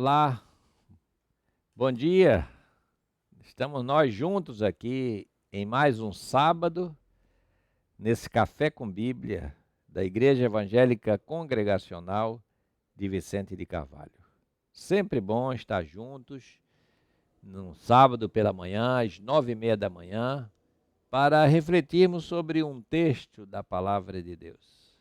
Olá, bom dia. Estamos nós juntos aqui em mais um sábado, nesse Café com Bíblia da Igreja Evangélica Congregacional de Vicente de Carvalho. Sempre bom estar juntos num sábado pela manhã, às 9h30 da manhã, para refletirmos sobre um texto da Palavra de Deus.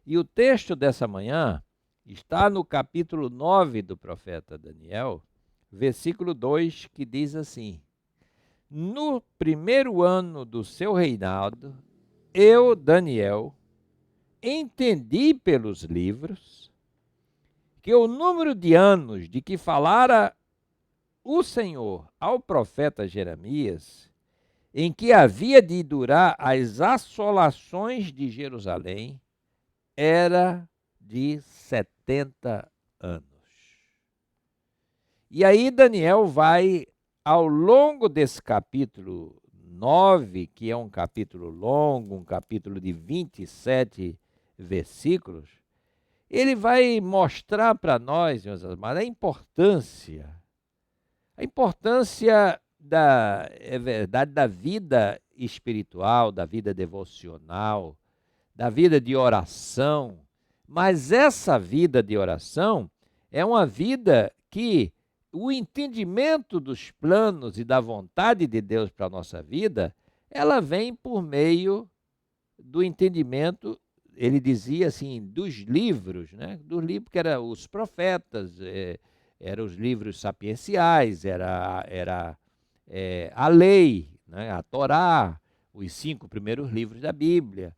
E o texto dessa manhã está no capítulo 9 do profeta Daniel, versículo 2, que diz assim: No primeiro ano do seu reinado, eu, Daniel, entendi pelos livros que o número de anos de que falara o Senhor ao profeta Jeremias, em que havia de durar as assolações de Jerusalém, era de 70 anos. E aí Daniel vai, ao longo desse capítulo 9, que é um capítulo longo, um capítulo de 27 versículos, ele vai mostrar para nós, meus amados, a importância da vida espiritual, da vida devocional, da vida de oração. Mas essa vida de oração é uma vida que o entendimento dos planos e da vontade de Deus para a nossa vida, ela vem por meio do entendimento, ele dizia assim, dos livros, né? Dos livros que eram os profetas, eram os livros sapienciais, era a lei, né? A Torá, os 5 primeiros livros da Bíblia.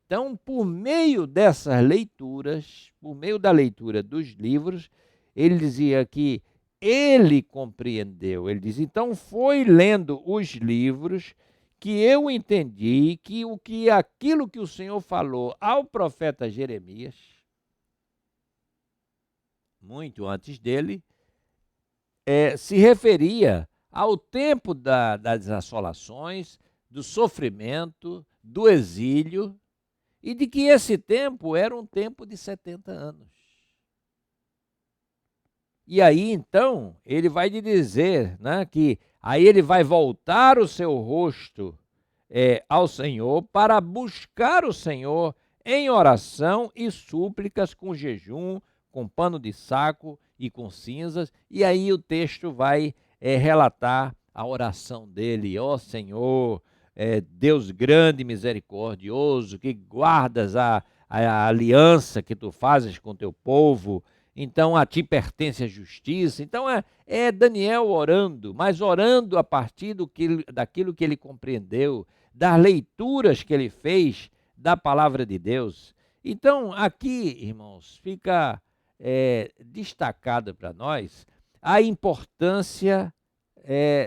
Então, por meio dessas leituras, por meio da leitura dos livros, ele dizia que ele compreendeu. Ele diz, então foi lendo os livros que eu entendi que aquilo que o Senhor falou ao profeta Jeremias, muito antes dele, se referia ao tempo das assolações, do sofrimento, do exílio, e de que esse tempo era um tempo de 70 anos. E aí, então, ele vai lhe dizer, né, que aí ele vai voltar o seu rosto ao Senhor para buscar o Senhor em oração e súplicas, com jejum, com pano de saco e com cinzas. E aí o texto vai relatar a oração dele: ó Senhor, Deus grande e misericordioso, que guardas a aliança que tu fazes com teu povo, então a ti pertence a justiça. Então é Daniel orando, mas orando a partir daquilo que ele compreendeu, das leituras que ele fez da palavra de Deus. Então aqui, irmãos, fica destacado para nós a importância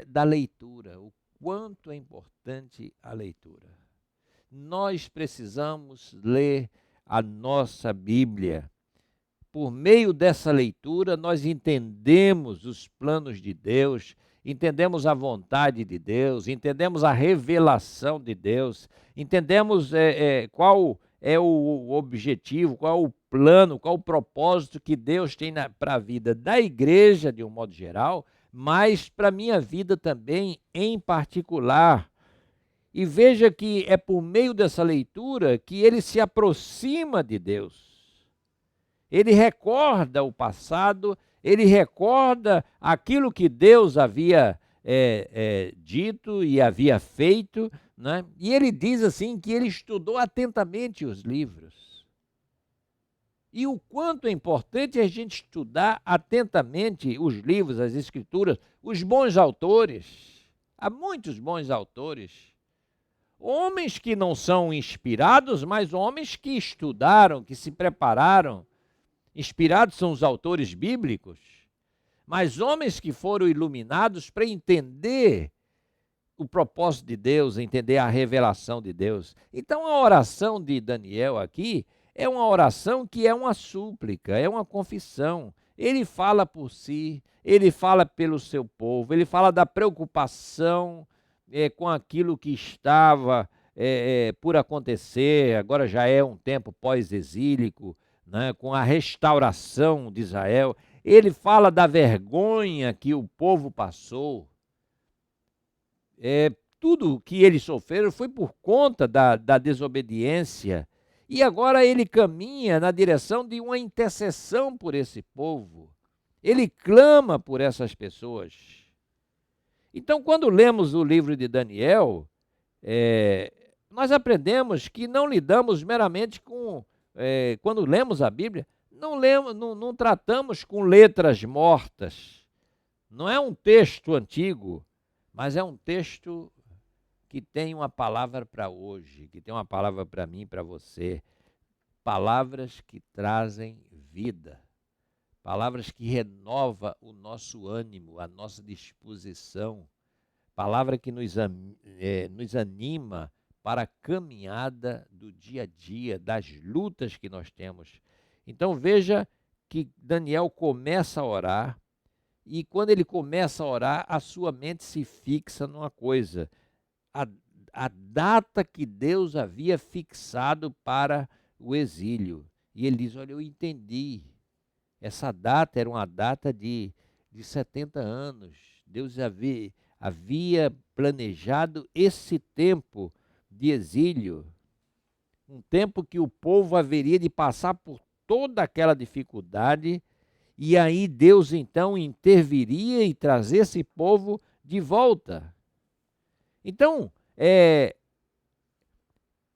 da leitura, o quanto é importante a leitura. Nós precisamos ler a nossa Bíblia. Por meio dessa leitura, nós entendemos os planos de Deus, entendemos a vontade de Deus, entendemos a revelação de Deus, entendemos qual é o objetivo, qual o plano, qual o propósito que Deus tem para a vida da igreja, de um modo geral, mas para a minha vida também em particular. E veja que é por meio dessa leitura que ele se aproxima de Deus. Ele recorda o passado, ele recorda aquilo que Deus havia dito e havia feito, né? E ele diz assim que ele estudou atentamente os livros. E o quanto é importante a gente estudar atentamente os livros, as escrituras, os bons autores. Há muitos bons autores. Homens que não são inspirados, mas homens que estudaram, que se prepararam. Inspirados são os autores bíblicos, mas homens que foram iluminados para entender o propósito de Deus, entender a revelação de Deus. Então a oração de Daniel aqui é uma oração que é uma súplica, é uma confissão. Ele fala por si, ele fala pelo seu povo, ele fala da preocupação com aquilo que estava por acontecer, agora já é um tempo pós-exílico, né, com a restauração de Israel. ele fala da vergonha que o povo passou. Tudo que eles sofreram foi por conta da desobediência. E agora ele caminha na direção de uma intercessão por esse povo. Ele clama por essas pessoas. Então, quando lemos o livro de Daniel, nós aprendemos que não lidamos meramente com, quando lemos a Bíblia, não tratamos com letras mortas. Não é um texto antigo, mas é um texto que tem uma palavra para hoje, que tem uma palavra para mim e para você. Palavras que trazem vida. Palavras que renovam o nosso ânimo, a nossa disposição. Palavra que nos anima para a caminhada do dia a dia, das lutas que nós temos. Então veja que Daniel começa a orar, e quando ele começa a orar, a sua mente se fixa numa coisa: a data que Deus havia fixado para o exílio. E ele diz: olha, eu entendi. Essa data era uma data de 70 anos. Deus havia planejado esse tempo de exílio, um tempo que o povo haveria de passar por toda aquela dificuldade, e aí Deus então interviria e trazer esse povo de volta. Então,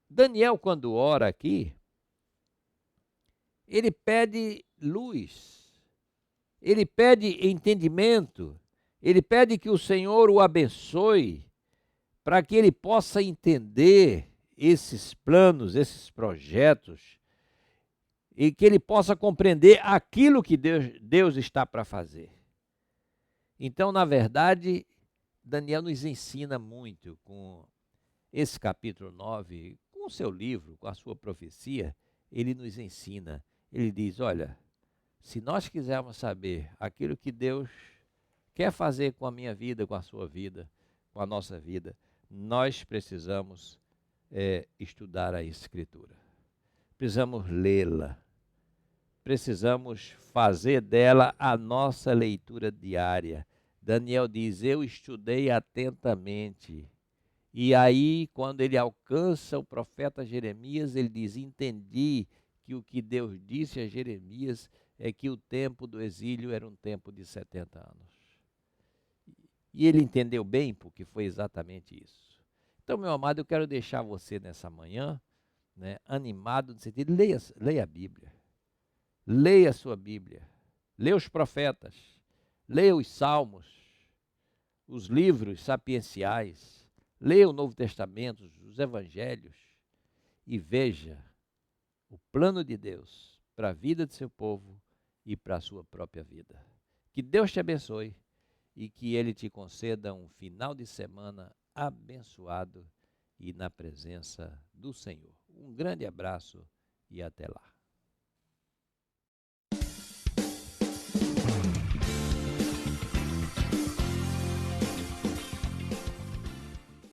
Daniel, quando ora aqui, ele pede luz, ele pede entendimento, ele pede que o Senhor o abençoe, para que ele possa entender esses planos, esses projetos, e que ele possa compreender aquilo que Deus está para fazer. Então, na verdade, Daniel nos ensina muito com esse capítulo 9, com o seu livro, com a sua profecia. Ele nos ensina, ele diz: olha, se nós quisermos saber aquilo que Deus quer fazer com a minha vida, com a sua vida, com a nossa vida, nós precisamos estudar a Escritura. Precisamos lê-la. Precisamos fazer dela a nossa leitura diária. Daniel diz: eu estudei atentamente. E aí, quando ele alcança o profeta Jeremias, ele diz: entendi que o que Deus disse a Jeremias é que o tempo do exílio era um tempo de 70 anos. E ele entendeu bem, porque foi exatamente isso. Então, meu amado, eu quero deixar você nessa manhã, animado, no sentido, leia a Bíblia. Leia a sua Bíblia. Leia os profetas. Leia os salmos, os livros sapienciais. Leia o Novo Testamento, os evangelhos, e veja o plano de Deus para a vida de seu povo e para a sua própria vida. Que Deus te abençoe e que Ele te conceda um final de semana abençoado e na presença do Senhor. Um grande abraço e até lá.